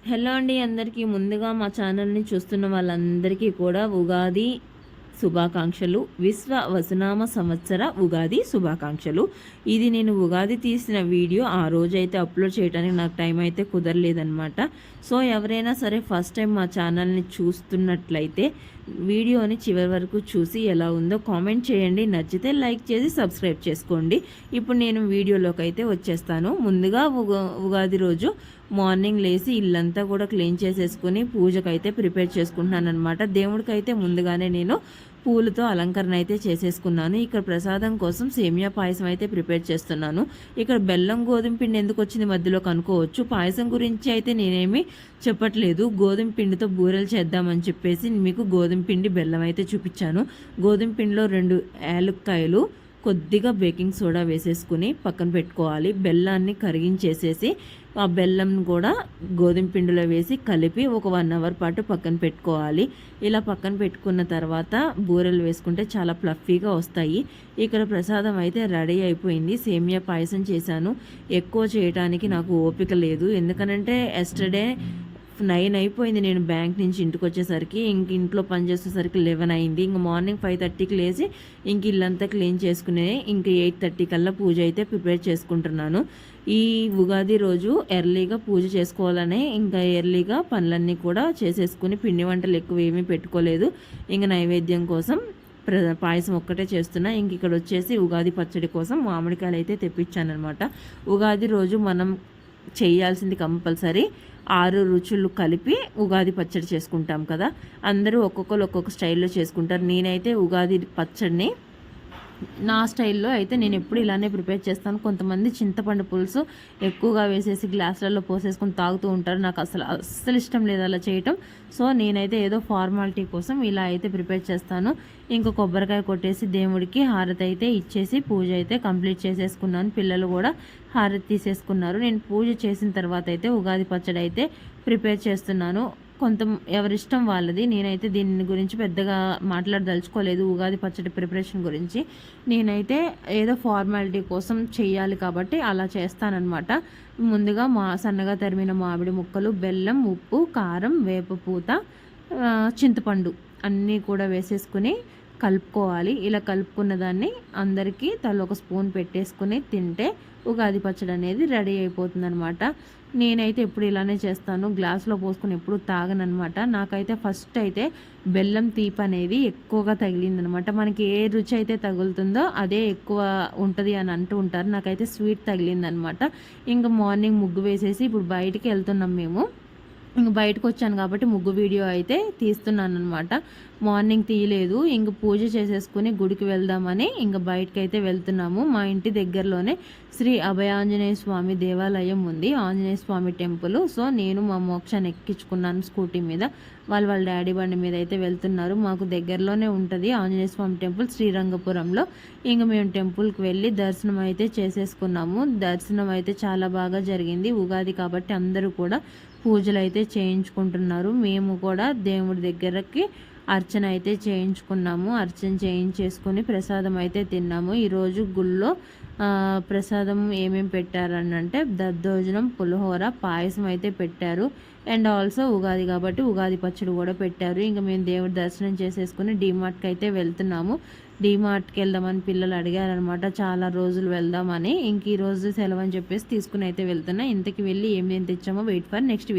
Hello అండి అందరికీ. ముందుగా మా ఛానల్ని చూస్తున్న వాళ్ళందరికీ కూడా ఉగాది శుభాకాంక్షలు. విశ్వ వసునామ సంవత్సర ఉగాది శుభాకాంక్షలు. ఇది నేను ఉగాది తీసిన వీడియో ఆ రోజైతే అప్లోడ్ చేయడానికి నాకు టైం అయితే కుదరలేదనమాట. సో ఎవరైనా సరే ఫస్ట్ టైం మా ఛానల్ని చూస్తున్నట్లయితే వీడియోని చివరి వరకు చూసి ఎలా ఉందో కామెంట్ చేయండి. నచ్చితే లైక్ చేసి సబ్స్క్రైబ్ చేసుకోండి. ఇప్పుడు నేను వీడియోలోకి అయితే వచ్చేస్తాను. ముందుగా ఉగాది రోజు మార్నింగ్ లేచి ఇల్లంతా కూడా క్లీన్ చేసేసుకుని పూజకైతే ప్రిపేర్ చేసుకుంటున్నాను అనమాట. దేవుడికైతే ముందుగానే నేను పూలతో అలంకరణ అయితే చేసేసుకున్నాను. ఇక్కడ ప్రసాదం కోసం సేమియా పాయసం అయితే ప్రిపేర్ చేస్తున్నాను. ఇక్కడ బెల్లం గోధుమ పిండి ఎందుకు వచ్చింది మధ్యలో కనుక్కోవచ్చు. పాయసం గురించి అయితే నేనేమి చెప్పట్లేదు. గోధుమ పిండితో బూరెలు చేద్దామని చెప్పేసి మీకు గోధుమ పిండి బెల్లం అయితే చూపించాను. గోధుమ పిండిలో 2 యాలక్కాయలు, కొద్దిగా బేకింగ్ సోడా వేసేసుకుని పక్కన పెట్టుకోవాలి. బెల్లాన్ని కరిగించేసేసి ఆ బెల్లం కూడా గోధుమ పిండిలో వేసి కలిపి ఒక 1 అవర్ పాటు పక్కన పెట్టుకోవాలి. ఇలా పక్కన పెట్టుకున్న తర్వాత బూరెలు వేసుకుంటే చాలా ఫ్లఫీగా వస్తాయి. ఇక్కడ ప్రసాదం అయితే రెడీ అయిపోయింది. సేమియా పాయసం చేశాను. ఎక్కువ చేయడానికి నాకు ఓపిక లేదు. ఎందుకనంటే ఎస్టర్డే 9 అయిపోయింది నేను బ్యాంక్ నుంచి ఇంటికి వచ్చేసరికి. ఇంట్లో పని చేసేసరికి 11 అయింది. ఇంక మార్నింగ్ 5:30కి లేచి ఇంక ఇల్లంతా క్లీన్ చేసుకునే ఇంక 8:30 కల్లా పూజ అయితే ప్రిపేర్ చేసుకుంటున్నాను. ఈ ఉగాది రోజు ఎర్లీగా పూజ చేసుకోవాలనే ఇంకా ఎర్లీగా పనులన్నీ కూడా చేసేసుకుని పిండి వంటలు ఎక్కువ ఏమీ పెట్టుకోలేదు. ఇంక నైవేద్యం కోసం పాయసం ఒక్కటే చేస్తున్నా. ఇంక ఇక్కడ వచ్చేసి ఉగాది పచ్చడి కోసం మామిడికాయలు అయితే తెప్పించానమాట. ఉగాది రోజు మనం చేయాల్సింది కంపల్సరీ 6 రుచులు కలిపి ఉగాది పచ్చడి చేసుకుంటాం కదా. అందరూ ఒక్కొక్కరు ఒక్కొక్క స్టైల్లో చేసుకుంటారు. నేనైతే ఉగాది పచ్చడిని నా స్టైల్లో అయితే నేను ఎప్పుడు ఇలానే ప్రిపేర్ చేస్తాను. కొంతమంది చింతపండు పులుసు ఎక్కువగా వేసేసి గ్లాసులలో పోసేసుకొని తాగుతూ ఉంటారు. నాకు అస్సలు ఇష్టం లేదు అలా చేయటం. సో నేనైతే ఏదో ఫార్మాలిటీ కోసం ఇలా అయితే ప్రిపేర్ చేస్తాను. ఇంకా కొబ్బరికాయ కొట్టేసి దేవుడికి హారతి అయితే ఇచ్చేసి పూజ అయితే కంప్లీట్ చేసేసుకున్నాను. పిల్లలు కూడా హారతి తీసేసుకున్నారు. నేను పూజ చేసిన తర్వాత అయితే ఉగాది పచ్చడి అయితే ప్రిపేర్ చేస్తున్నాను. ఎవరిష్టం వాళ్ళది. నేనైతే దీని గురించి పెద్దగా మాట్లాడదలుచుకోలేదు. ఉగాది పచ్చడి ప్రిపరేషన్ గురించి నేనైతే ఏదో ఫార్మాలిటీ కోసం చెయ్యాలి కాబట్టి అలా చేస్తానన్నమాట. ముందుగా సన్నగా తరిమిన మామిడి ముక్కలు, బెల్లం, ఉప్పు, కారం, వేపపూత, చింతపండు అన్నీ కూడా వేసేసుకుని కలుపుకోవాలి. ఇలా కలుపుకున్న దాన్ని అందరికీ ఒక స్పూన్ పెట్టేసుకుని తింటే ఉగాది పచ్చడి అనేది రెడీ అయిపోతుంది అనమాట. నేనైతే ఎప్పుడు ఇలానే చేస్తాను. గ్లాసులో పోసుకొని ఎప్పుడు తాగనమాట. నాకైతే ఫస్ట్ అయితే బెల్లం తీపి అనేది ఎక్కువగా తగిలిందనమాట. మనకి ఏ రుచి అయితే తగులుతుందో అదే ఎక్కువ ఉంటుంది అని అంటూ ఉంటారు. నాకైతే స్వీట్ తగిలిందనమాట. ఇంకా మార్నింగ్ ముగ్గు వేసేసి ఇప్పుడు బయటికి వెళ్తున్నాం మేము. ఇంక బయటకు వచ్చాను కాబట్టి ముగ్గు వీడియో అయితే తీస్తున్నాను అనమాట. మార్నింగ్ తీయలేదు. ఇంక పూజ చేసేసుకుని గుడికి వెళ్దామని ఇంక బయటకైతే వెళ్తున్నాము. మా ఇంటి దగ్గరలోనే శ్రీ అభయాంజనేయ స్వామి దేవాలయం ఉంది, ఆంజనేయ స్వామి టెంపుల్. సో నేను మా మోక్షాన్ని ఎక్కించుకున్నాను స్కూటీ మీద. వాళ్ళ డాడీ బండి మీద అయితే వెళ్తున్నారు. మాకు దగ్గరలోనే ఉంటుంది ఆంజనేయ స్వామి టెంపుల్ శ్రీరంగపురంలో. ఇంక మేము టెంపుల్కి వెళ్ళి దర్శనం అయితే చేసేసుకున్నాము. దర్శనం అయితే చాలా బాగా జరిగింది. ఉగాది కాబట్టి అందరూ కూడా పూజలు అయితే చేయించుకుంటున్నారు. మేము కూడా దేవుడి దగ్గరకి అర్చన అయితే చేయించుకున్నాము. అర్చన చేయించేసుకొని ప్రసాదం అయితే తిన్నాము. ఈరోజు గుళ్ళో ప్రసాదం ఏమేమి పెట్టారనంటే దద్దోజనం, పులిహోర, పాయసం అయితే పెట్టారు. అండ్ ఆల్సో ఉగాది కాబట్టి ఉగాది పచ్చడి కూడా పెట్టారు. ఇంకా మేము దేవుడి దర్శనం చేసేసుకుని డీమార్ట్కి అయితే వెళ్తున్నాము. డీమార్ట్కి వెళ్దామని పిల్లలు అడిగారనమాట. చాలా రోజులు వెళ్దామని. ఇంక ఈరోజు సెలవు అని చెప్పేసి తీసుకుని అయితే వెళ్తున్నా. ఇంతకి వెళ్ళి ఏమేమి తెచ్చామో వెయిట్ ఫర్ నెక్స్ట్